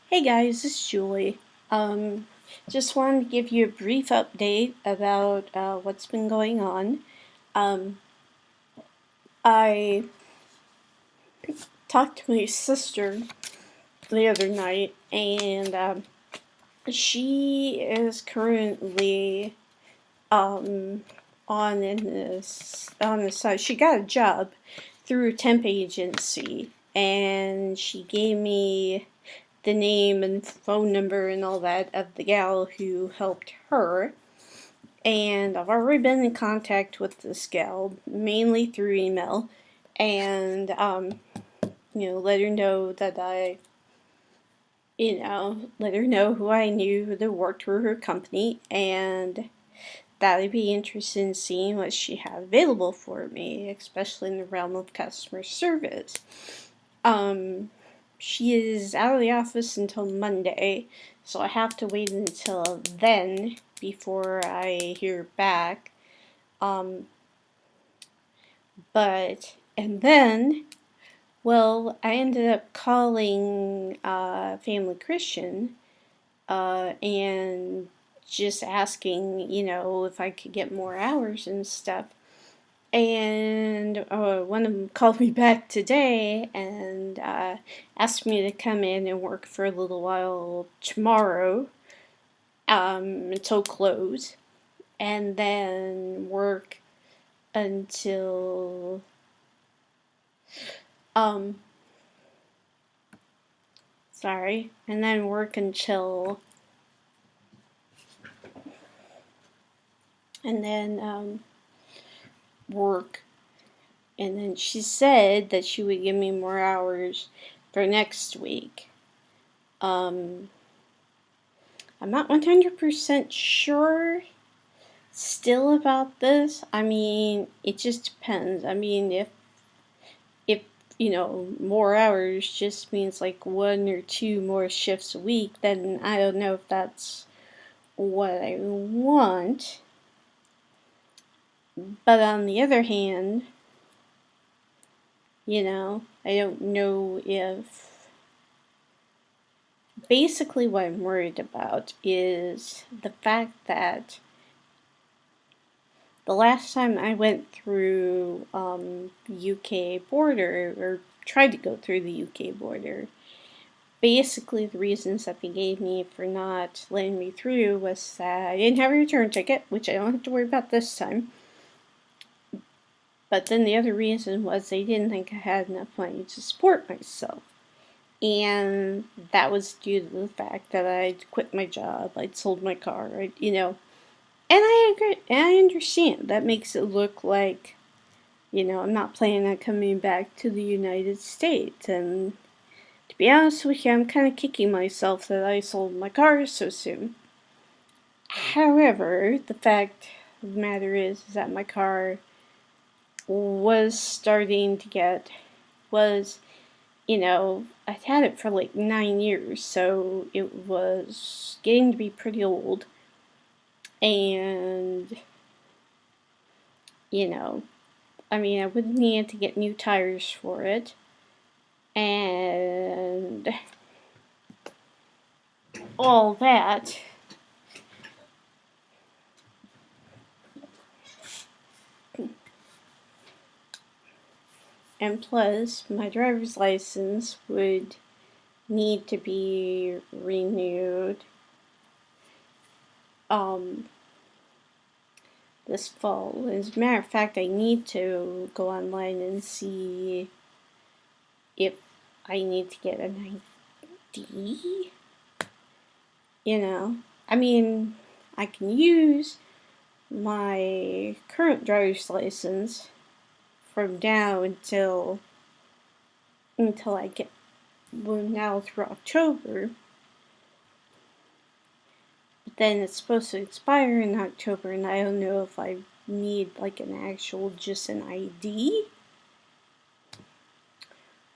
Hey guys, this is Julie. Um, just wanted to give you a brief update about what's been going on. Um, I talked to my sister the other night, and she is currently um, on the side. She got a job through a temp agency, and she gave me the name and phone number and all that of the gal who helped her. And I've already been in contact with this gal, mainly through email, and let her know that let her know who I knew that worked for her company, and that I'd be interested in seeing what she had available for me, especially in the realm of customer service. She is out of the office until Monday, so I have to wait until then before I hear back. Um, and then, well, I ended up calling Family Christian and just asking, if I could get more hours and stuff. And one of them called me back today and asked me to come in and work for a little while tomorrow until close, and then work until um sorry, and then work until and then work, and then she said that she would give me more hours for next week. I'm not 100% sure still about this. I mean, it just depends. I mean, if more hours just means like one or two more shifts a week, then I don't know if that's what I want. But on the other hand, I don't know if. Basically, what I'm worried about is the fact that the last time I went through UK border, or tried to go through the UK border, basically the reasons that they gave me for not letting me through was that I didn't have a return ticket, which I don't have to worry about this time. But then the other reason was they didn't think I had enough money to support myself. And that was due to the fact that I'd quit my job, I'd sold my car, And I agree, and I understand. That makes it look like, I'm not planning on coming back to the United States. And to be honest with you, I'm kind of kicking myself that I sold my car so soon. However, the fact of the matter is that my car was starting to I'd had it for like 9 years, so it was getting to be pretty old. And, I would need to get new tires for it. And all that. And plus, my driver's license would need to be renewed this fall. As a matter of fact, I need to go online and see if I need to get an ID. I can use my current driver's license from now until I get now through October. But then it's supposed to expire in October, and I don't know if I need like just an ID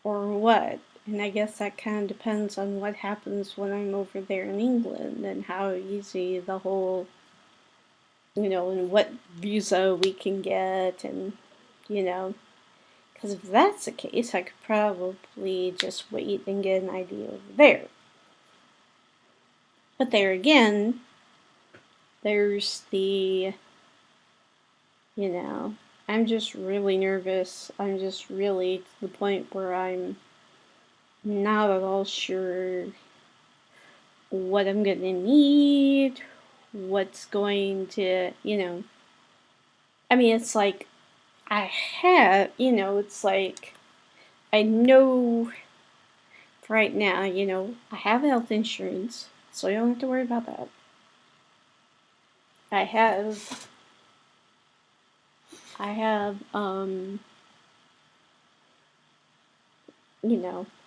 or what. And I guess that kind of depends on what happens when I'm over there in England and how easy the whole, and what visa we can get, and, because if that's the case, I could probably just wait and get an ID over there. But there again, there's the, I'm just really nervous. I'm just really to the point where I'm not at all sure what I'm going to need, what's going to, I mean, it's like I have, it's like I know right now, I have health insurance, so I don't have to worry about that. I have, I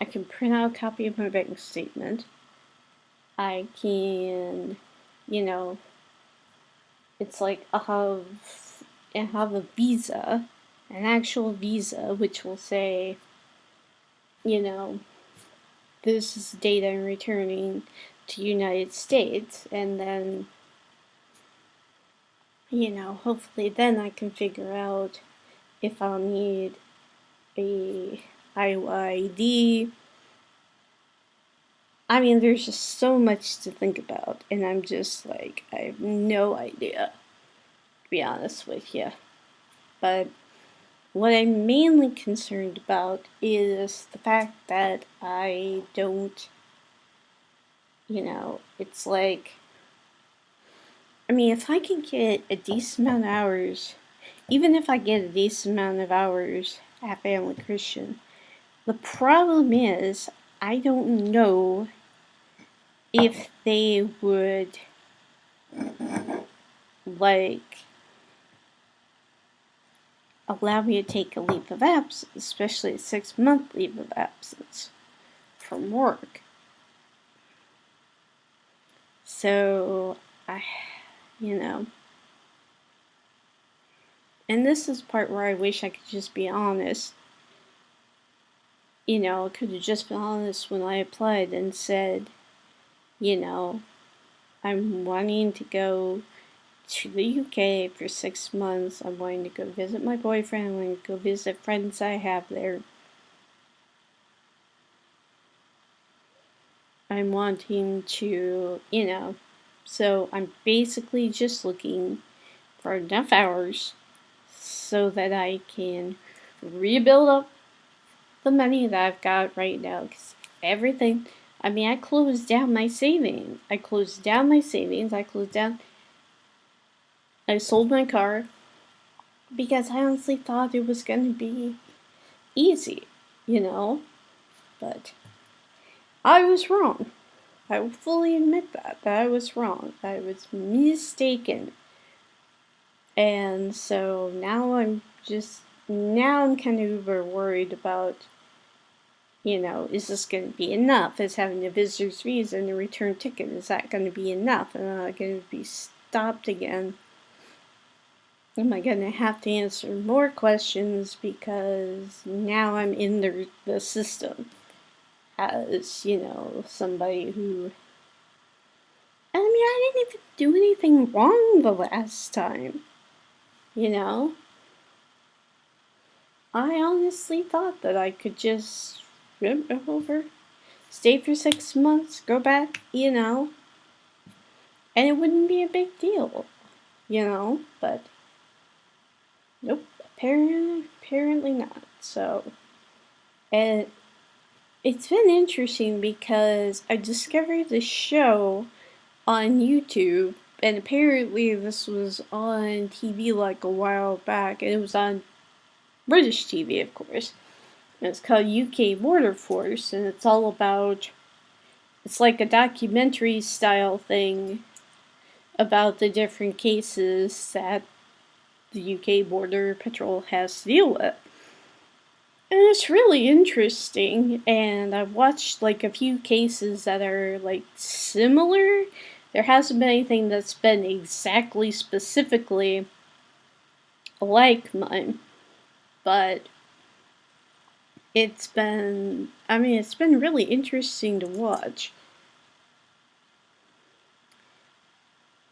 can print out a copy of my bank statement. I can, it's like I have a visa, an actual visa, which will say, this is the date I'm returning to United States, and then, hopefully then I can figure out if I'll need a Iowa ID. I mean, there's just so much to think about, and I'm just like, I have no idea, to be honest with you. But what I'm mainly concerned about is the fact that I don't, it's like, I mean, if I can get a decent amount of hours, even if I get a decent amount of hours at Family Christian, the problem is I don't know if they would, like, allow me to take a leave of absence, especially a 6-month leave of absence from work. So, and this is part where I wish I could just be honest. I could have just been honest when I applied and said, I'm wanting to go to the UK for 6 months. I'm wanting to go visit my boyfriend. I'm wanting to go visit friends I have there. I'm wanting to, so I'm basically just looking for enough hours so that I can rebuild up the money that I've got right now. Because everything, I mean, I closed down my savings. I sold my car because I honestly thought it was going to be easy, but I was wrong. I will fully admit that I was wrong. I was mistaken. And so now I'm kind of uber worried about, is this going to be enough? Is having a visitor's visa and a return ticket, is that going to be enough? Am I going to be stopped again? Am I going to have to answer more questions because now I'm in the system as, somebody who... I mean, I didn't even do anything wrong the last time, I honestly thought that I could just over, stay for 6 months, go back, and it wouldn't be a big deal, but nope, apparently not. So, and it's been interesting because I discovered the show on YouTube, and apparently this was on TV like a while back, and it was on British TV, of course. And it's called UK Border Force, and it's all about, it's like a documentary style thing about the different cases that the UK Border Patrol has to deal with. And it's really interesting, and I've watched like a few cases that are like similar. There hasn't been anything that's been exactly specifically like mine, but it's been really interesting to watch.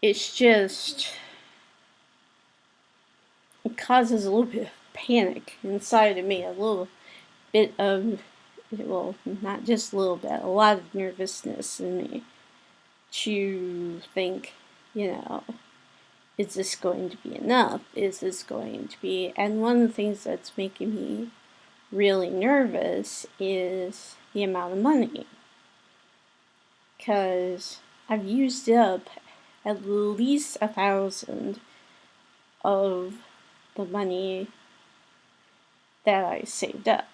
It's just, it causes a little bit of panic inside of me, a little bit of, well, not just a little bit, a lot of nervousness in me. to think, is this going to be enough? Is this going to be... And one of the things that's making me really nervous is the amount of money. Because I've used up at least 1,000 of the money that I saved up,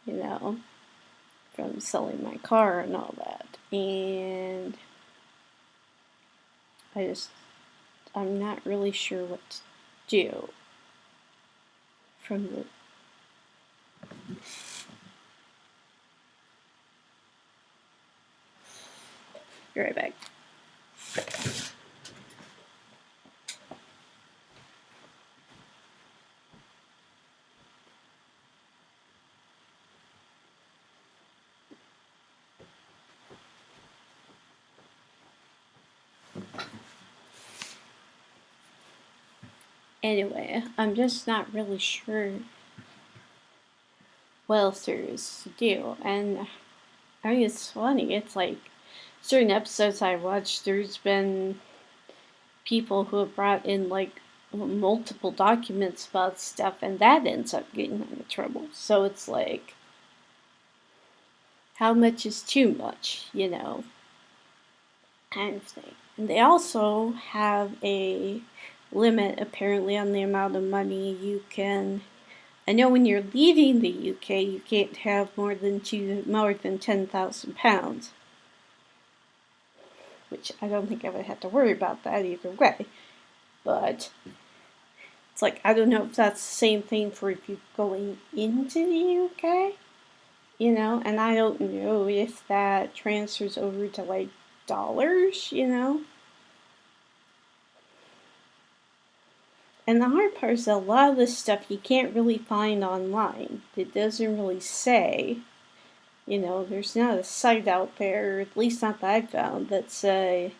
from selling my car and all that. And I'm not really sure what to do from the... Be right back. Anyway, I'm just not really sure what else there is to do. And I mean, it's funny. It's like certain episodes I watched, there's been people who have brought in like multiple documents about stuff, and that ends up getting them in trouble. So it's like, how much is too much, kind of thing. And they also have a limit, apparently, on the amount of money you can... I know when you're leaving the UK, you can't have more than 10,000 pounds. Which I don't think I would have to worry about that either way. But it's like, I don't know if that's the same thing for if you're going into the UK, and I don't know if that transfers over to like dollars, And the hard part is that a lot of this stuff you can't really find online. It doesn't really say, there's not a site out there, at least not that I've found, that say,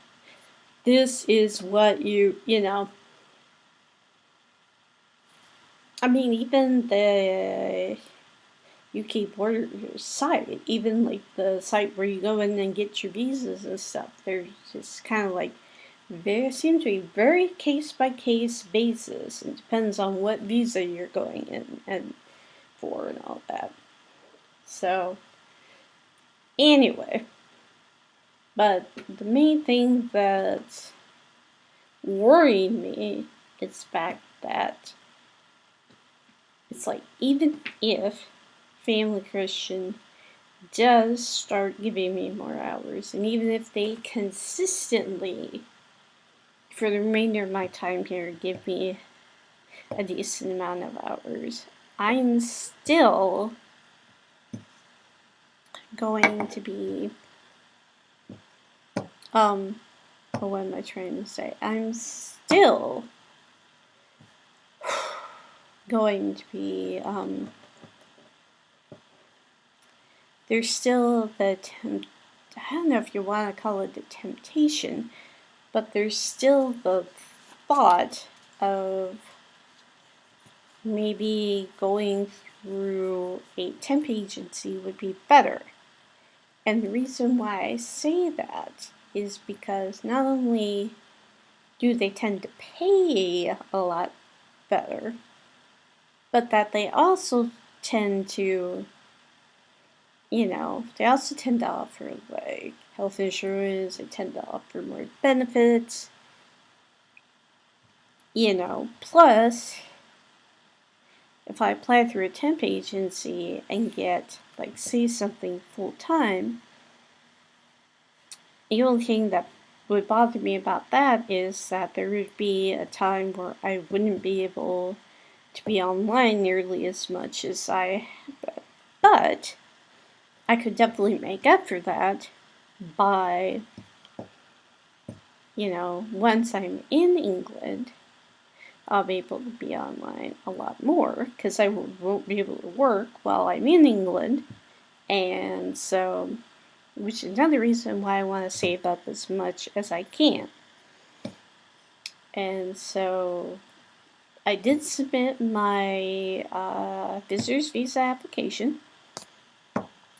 this is what I mean, even the UK border site, even like the site where you go in and get your visas and stuff, they're just kind of like, seem to be very case-by-case basis. It depends on what visa you're going in and for and all that. So, anyway, but the main thing that's worrying me is the fact that it's like, even if Family Christian does start giving me more hours, and even if they consistently, for the remainder of my time here, give me a decent amount of hours, I'm still going to be, what am I trying to say? I'm still going to be, there's still the I don't know if you want to call it the temptation, but there's still the thought of maybe going through a temp agency would be better. And the reason why I say that is because not only do they tend to pay a lot better, but that they also tend to, they also tend to offer like health insurance, they tend to offer more benefits, plus if I apply through a temp agency and get, like, say something full-time, the only thing that would bother me about that is that there would be a time where I wouldn't be able to be online nearly as much as but I could definitely make up for that by, once I'm in England, I'll be able to be online a lot more, because I won't be able to work while I'm in England, and so, which is another reason why I want to save up as much as I can. And so, I did submit my visitor's visa application,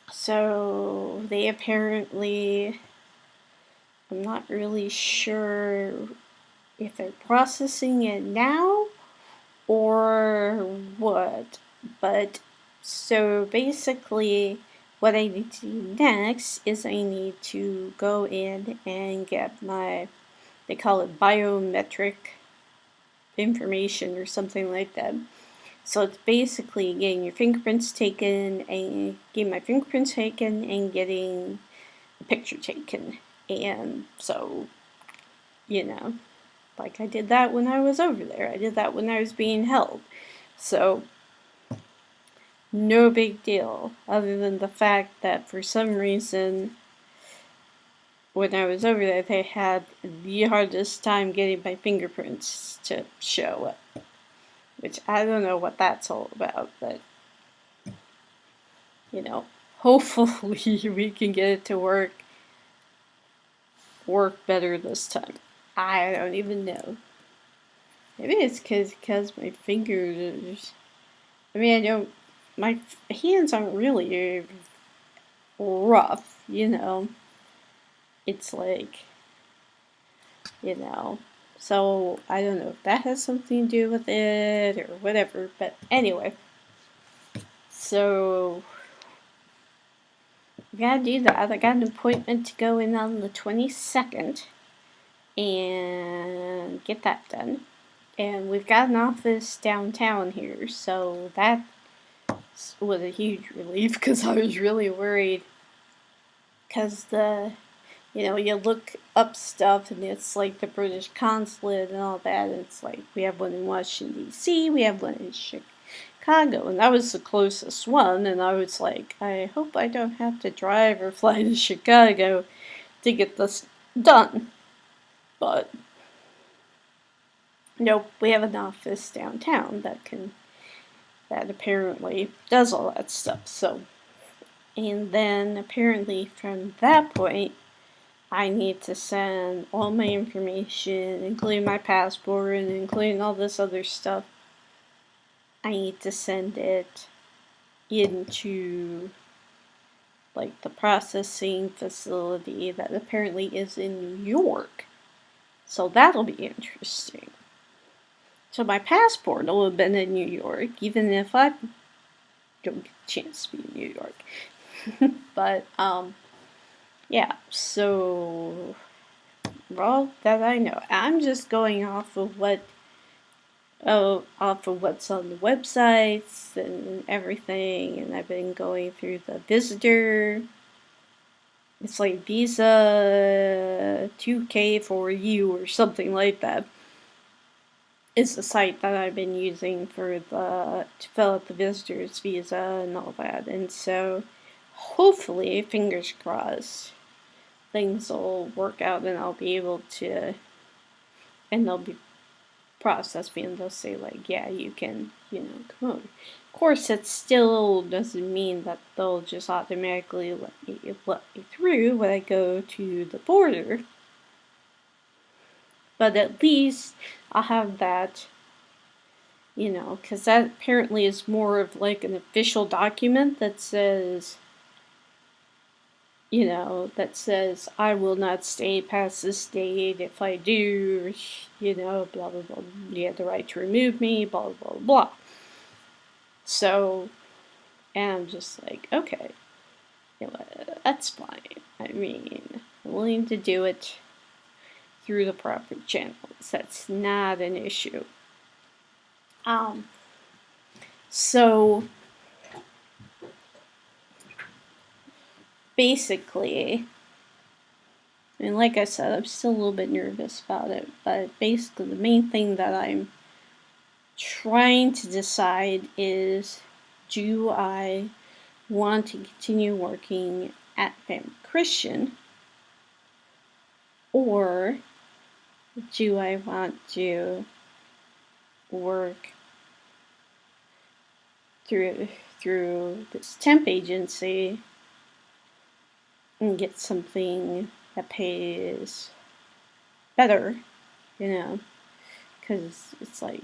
so they apparently I'm not really sure if they're processing it now or what. But so basically, what I need to do next is I need to go in and get my, they call it biometric information or something like that. So it's basically getting your fingerprints taken and getting my fingerprints taken and getting a picture taken. And so, you know, like I did that when I was over there. I did that when I was being held. So, no big deal, other than the fact that for some reason, when I was over there, they had the hardest time getting my fingerprints to show up. Which I don't know what that's all about, but, you know, hopefully we can get it to work better this time. I don't even know. Maybe it's because my fingers, I mean, I don't, my hands aren't really rough, you know. It's like, you know, so I don't know if that has something to do with it or whatever, but anyway. So, I gotta do that. I got an appointment to go in on the 22nd and get that done. And we've got an office downtown here, so that was a huge relief because I was really worried. Because you look up stuff and it's like the British consulate and all that. And it's like we have one in Washington, D.C., we have one in Chicago, and that was the closest one. And I was like, I hope I don't have to drive or fly to Chicago to get this done. But nope, we have an office downtown that apparently does all that stuff. So, and then apparently from that point, I need to send all my information, including my passport and including all this other stuff. I need to send it into like the processing facility that apparently is in New York. So that'll be interesting. So my passport will have been in New York, even if I don't get a chance to be in New York. But, yeah, so, well, that I know. I'm just going off of what's on the websites and everything, and I've been going through the visitor. It's like Visa 2K for you or something like that. Is the site that I've been using to fill out the visitor's visa and all that. And so, hopefully, fingers crossed, things will work out and I'll be able to, and they'll be processed me and they'll say like, yeah, you can, come over. Of course, that still doesn't mean that they'll just automatically let me through when I go to the border. But at least I'll have that, because that apparently is more of like an official document that says, I will not stay past this date. If I do, blah, blah, blah, you have the right to remove me, blah, blah, blah. So, and I'm just like, okay, that's fine. I mean, I'm willing to do it through the proper channels. That's not an issue. So basically, and like I said, I'm still a little bit nervous about it, but basically the main thing that I'm trying to decide is, do I want to continue working at Family Christian, or do I want to work through this temp agency and get something that pays better, because it's like,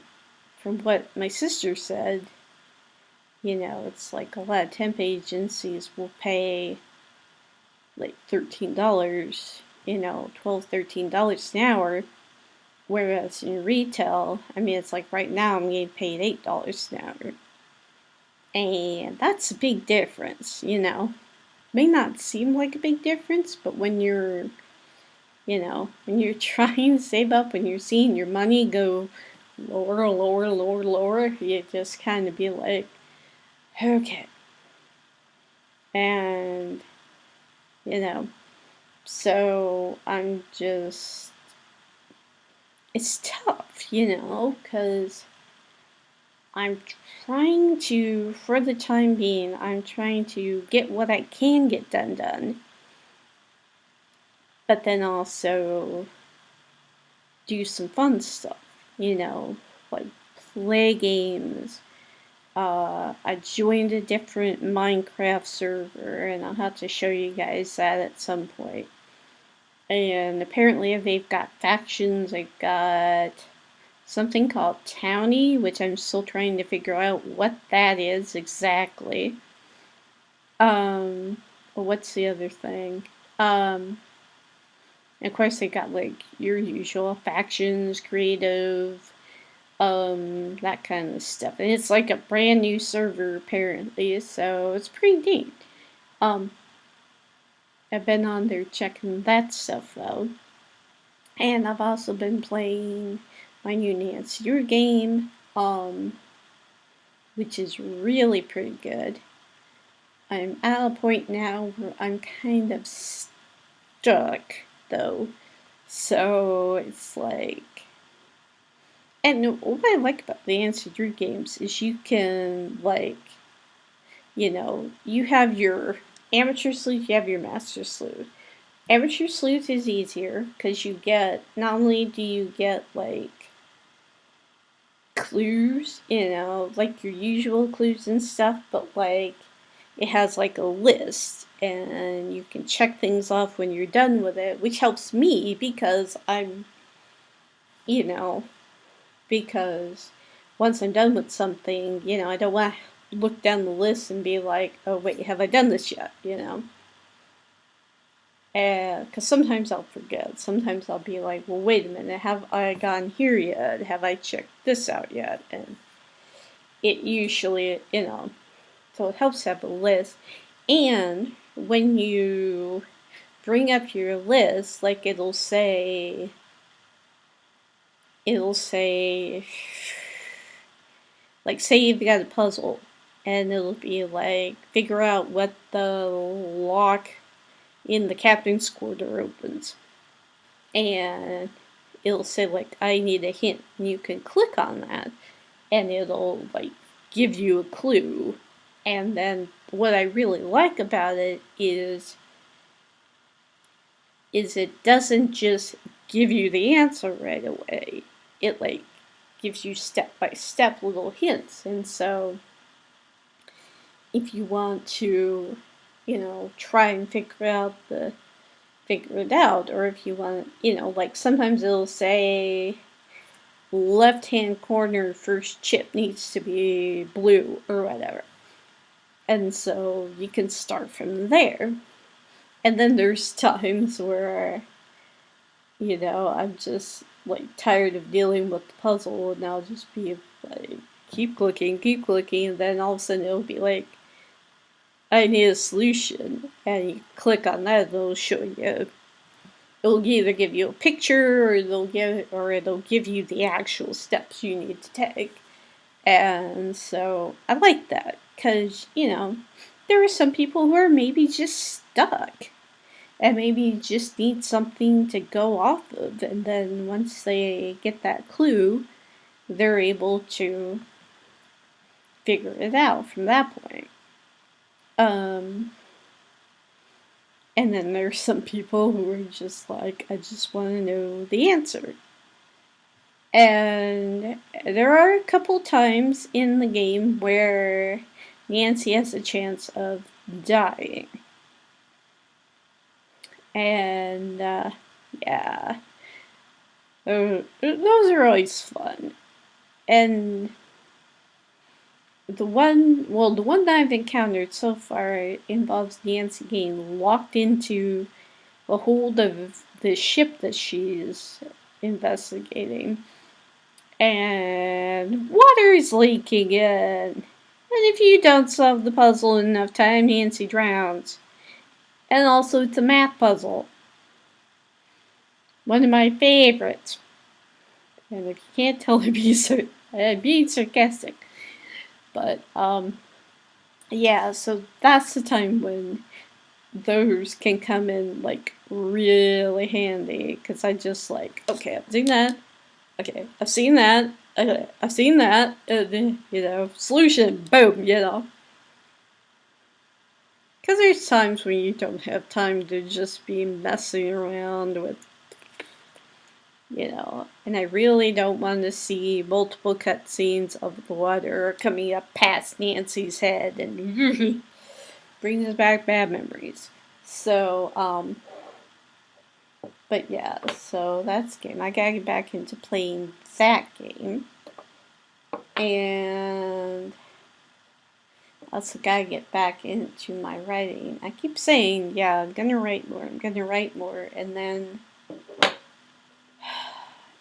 from what my sister said, it's like a lot of temp agencies will pay like $13 $12, $13 an hour. Whereas in retail, I mean, it's like right now I'm getting paid $8 an hour. And that's a big difference, May not seem like a big difference, but when you're trying to save up, when you're seeing your money go lower, lower, lower, lower, you just kind of be like, okay. And, so I'm just, it's tough, because I'm trying to, for the time being, I'm trying to get what I can get done. But then also do some fun stuff, like play games. I joined a different Minecraft server, and I'll have to show you guys that at some point. And apparently they've got factions. They've got something called Townie, which I'm still trying to figure out what that is exactly. What's the other thing? Of course, they got like your usual factions, creative, that kind of stuff. And it's like a brand new server apparently, so it's pretty neat. I've been on there checking that stuff out. And I've also been playing my new Nancy Drew game, which is really pretty good. I'm at a point now where I'm kind of stuck, though. So it's like, and what I like about the Nancy Drew games is you can, like, you have your amateur sleuth, you have your master sleuth. Amateur sleuth is easier because you get, not only do you get like clues, like your usual clues and stuff, but like it has like a list and you can check things off when you're done with it, which helps me because I'm, because once I'm done with something, I don't want to look down the list and be like, oh wait, have I done this yet, Because sometimes I'll forget. Sometimes I'll be like, well, wait a minute, have I gone here yet? Have I checked this out yet? And it usually, so it helps have a list. And when you bring up your list, like it'll say, like say you've got a puzzle, and it'll be like, figure out what the lock in the captain's quarter opens. And it'll say like, I need a hint. And you can click on that and it'll like give you a clue. And then what I really like about it is it doesn't just give you the answer right away. It like gives you step-by-step little hints. And so if you want to, try and figure it out, or if you want, like sometimes it'll say left-hand corner first chip needs to be blue or whatever. And so you can start from there. And then there's times where, I'm just like tired of dealing with the puzzle, and I'll just be like, keep clicking, and then all of a sudden it'll be like, I need a solution, and you click on that, it'll show you. It'll either give you a picture, or it'll give you the actual steps you need to take. And so I like that, because, there are some people who are maybe just stuck, and maybe just need something to go off of, and then once they get that clue, they're able to figure it out from that point. And then there's some people who are just like, I just want to know the answer. And there are a couple times in the game where Nancy has a chance of dying. And, yeah. Those are always fun. And the one that I've encountered so far involves Nancy getting locked into a hold of the ship that she's investigating. And water is leaking in. And if you don't solve the puzzle in enough time, Nancy drowns. And also, it's a math puzzle. One of my favorites. And if you can't tell, I'm being sarcastic. But, yeah, so that's the time when those can come in, like, really handy. Because I just, like, okay, I've seen that. Okay, I've seen that. Okay, I've seen that. Solution. Boom, Because there's times when you don't have time to just be messing around with, and I really don't want to see multiple cutscenes of the water coming up past Nancy's head and brings back bad memories. So, but yeah, so that's the game. I gotta get back into playing that game. And also gotta get back into my writing. I keep saying, yeah, I'm gonna write more, and then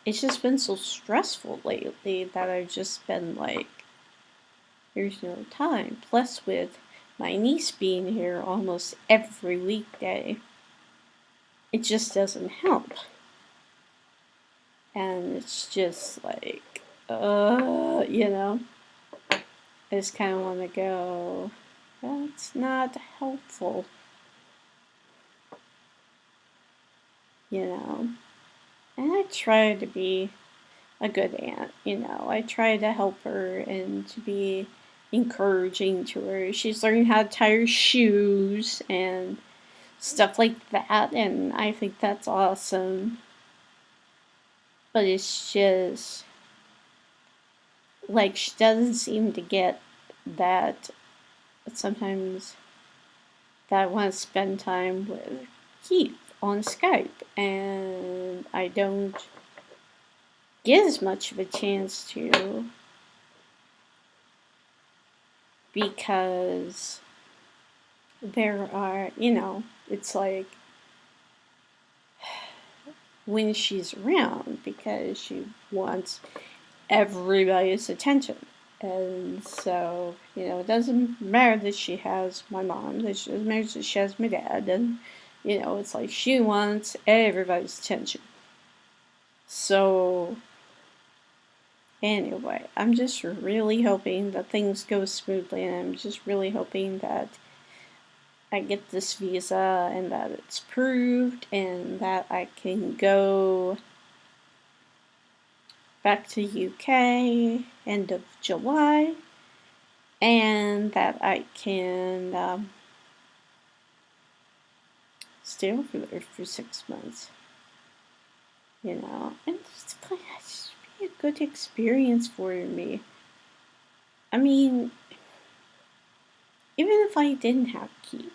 it's just been so stressful lately that I've just been like, there's no time. Plus, with my niece being here almost every weekday, it just doesn't help. And it's just like, I just kind of want to go, that's not helpful. And I try to be a good aunt, I try to help her and to be encouraging to her. She's learning how to tie her shoes and stuff like that, and I think that's awesome. But it's just, like, she doesn't seem to get that sometimes that I want to spend time with Keith on Skype, and I don't get as much of a chance to, because there are, it's like when she's around, because she wants everybody's attention. And so, it doesn't matter that she has my mom, it doesn't matter that she has my dad, and, it's like she wants everybody's attention. So, anyway, I'm just really hoping that things go smoothly, and I'm just really hoping that I get this visa and that it's approved and that I can go back to UK end of July, and that I can stay over there for 6 months. And it's just be a good experience for me. I mean, even if I didn't have Keith,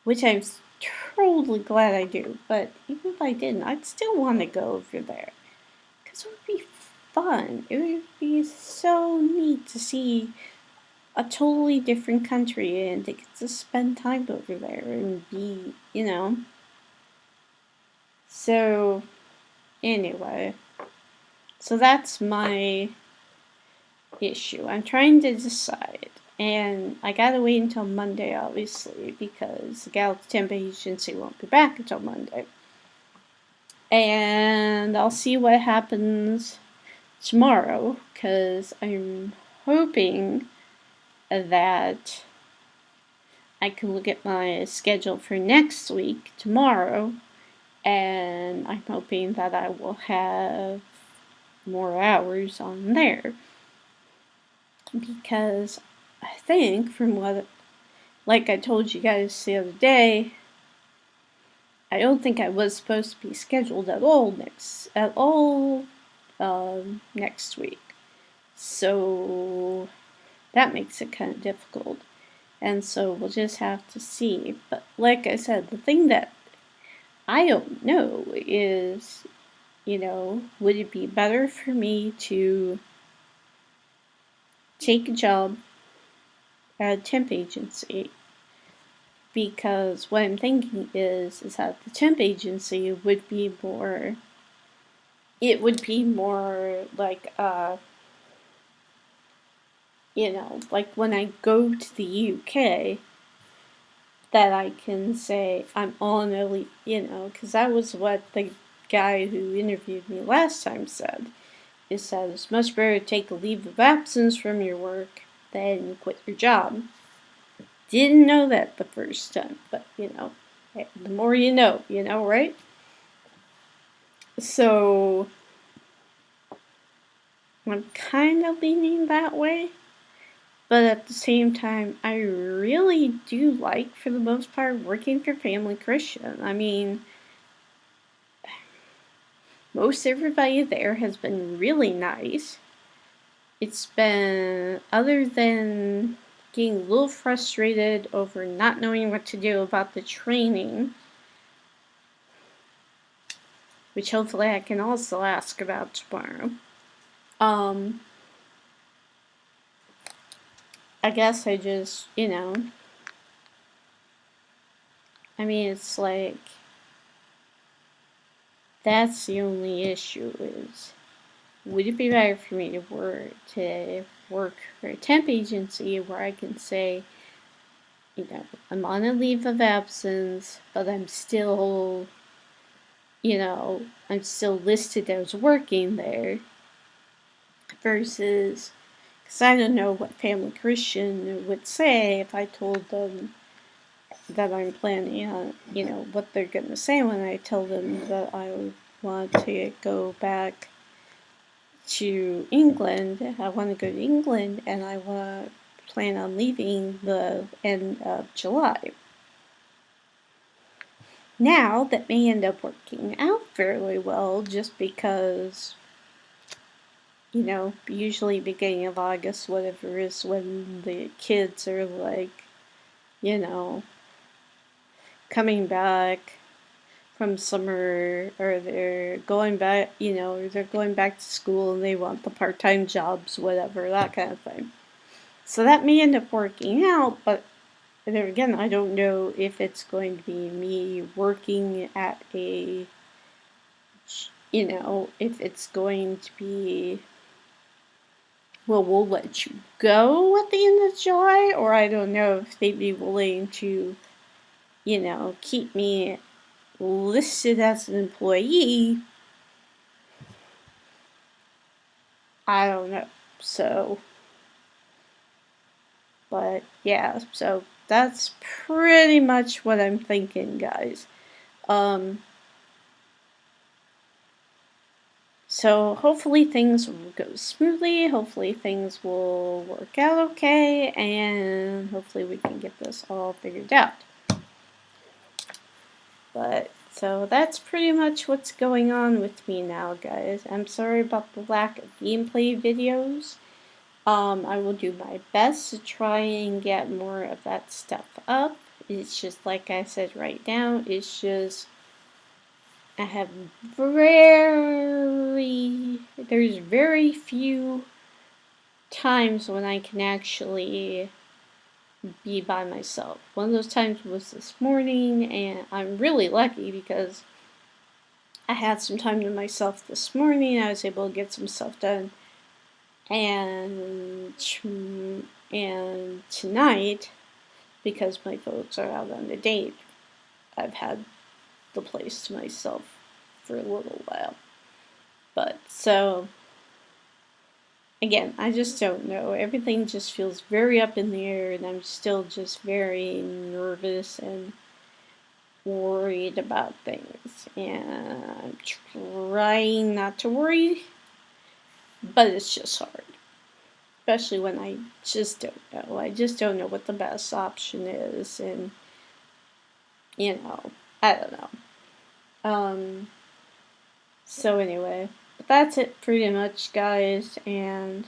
which I'm totally glad I do, but even if I didn't, I'd still want to go over there. Because it would be fun. It would be so neat to see a totally different country and to get to spend time over there and be, So, anyway. So that's my issue. I'm trying to decide. And I gotta wait until Monday, obviously, because the Galaxy Temp Agency won't be back until Monday. And I'll see what happens tomorrow, because I'm hoping that I can look at my schedule for next week tomorrow, and I'm hoping that I will have more hours on there. Because I think from what, like I told you guys the other day, I don't think I was supposed to be scheduled at all next week. So that makes it kind of difficult. And so we'll just have to see. But like I said, the thing that I don't know is, would it be better for me to take a job at a temp agency because what I'm thinking is that the temp agency would be more, it would be more like, you know, like when I go to the UK, that I can say I'm on a leave, you know, because that was what the guy who interviewed me last time said. Is that it's much better to take a leave of absence from your work than quit your job. Didn't know that the first time, but you know, the more you know, right? So I'm kind of leaning that way, but at the same time, I really do like, for the most part, working for Family Christian. I mean, most everybody there has been really nice. It's been, other than getting a little frustrated over not knowing what to do about the training, which hopefully I can also ask about tomorrow. I guess I just, you know, I mean, it's like, that's the only issue is, would it be better for me to work for a temp agency where I can say, you know, I'm on a leave of absence, but I'm still, you know, I'm still listed as working there, versus, because I don't know what Family Christian would say if I told them that I'm planning on, you know, what they're going to say when I tell them that I want to go back to England. I want to go to England and I want to plan on leaving the end of July. Now, that may end up working out fairly well just because, you know, usually beginning of August, whatever, is when the kids are like, you know, coming back from summer, or they're going back, you know, or they're going back to school and they want the part-time jobs, whatever, that kind of thing. So that may end up working out, but there again, I don't know if it's going to be me working at a, you know, if it's going to be, well, we'll let you go at the end of July, or I don't know if they'd be willing to, you know, keep me listed as an employee. I don't know. So, but yeah, so that's pretty much what I'm thinking, guys. So hopefully things will go smoothly, hopefully things will work out okay, and hopefully we can get this all figured out. But, so that's pretty much what's going on with me now, guys. I'm sorry about the lack of gameplay videos. I will do my best to try and get more of that stuff up. It's just, like I said right now, it's just, I have there's very few times when I can actually be by myself. One of those times was this morning, and I'm really lucky because I had some time to myself this morning. I was able to get some stuff done. And tonight, because my folks are out on a date, I've had the place to myself for a little while. But, so, again, I just don't know. Everything just feels very up in the air, and I'm still just very nervous and worried about things. And I'm trying not to worry, but it's just hard. Especially when I just don't know. I just don't know what the best option is, and, you know, I don't know. So anyway, that's it pretty much, guys, and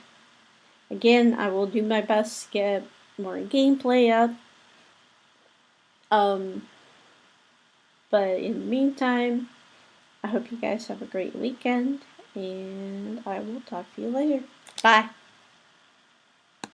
again, I will do my best to get more gameplay up. But in the meantime, I hope you guys have a great weekend, and I will talk to you later. Bye!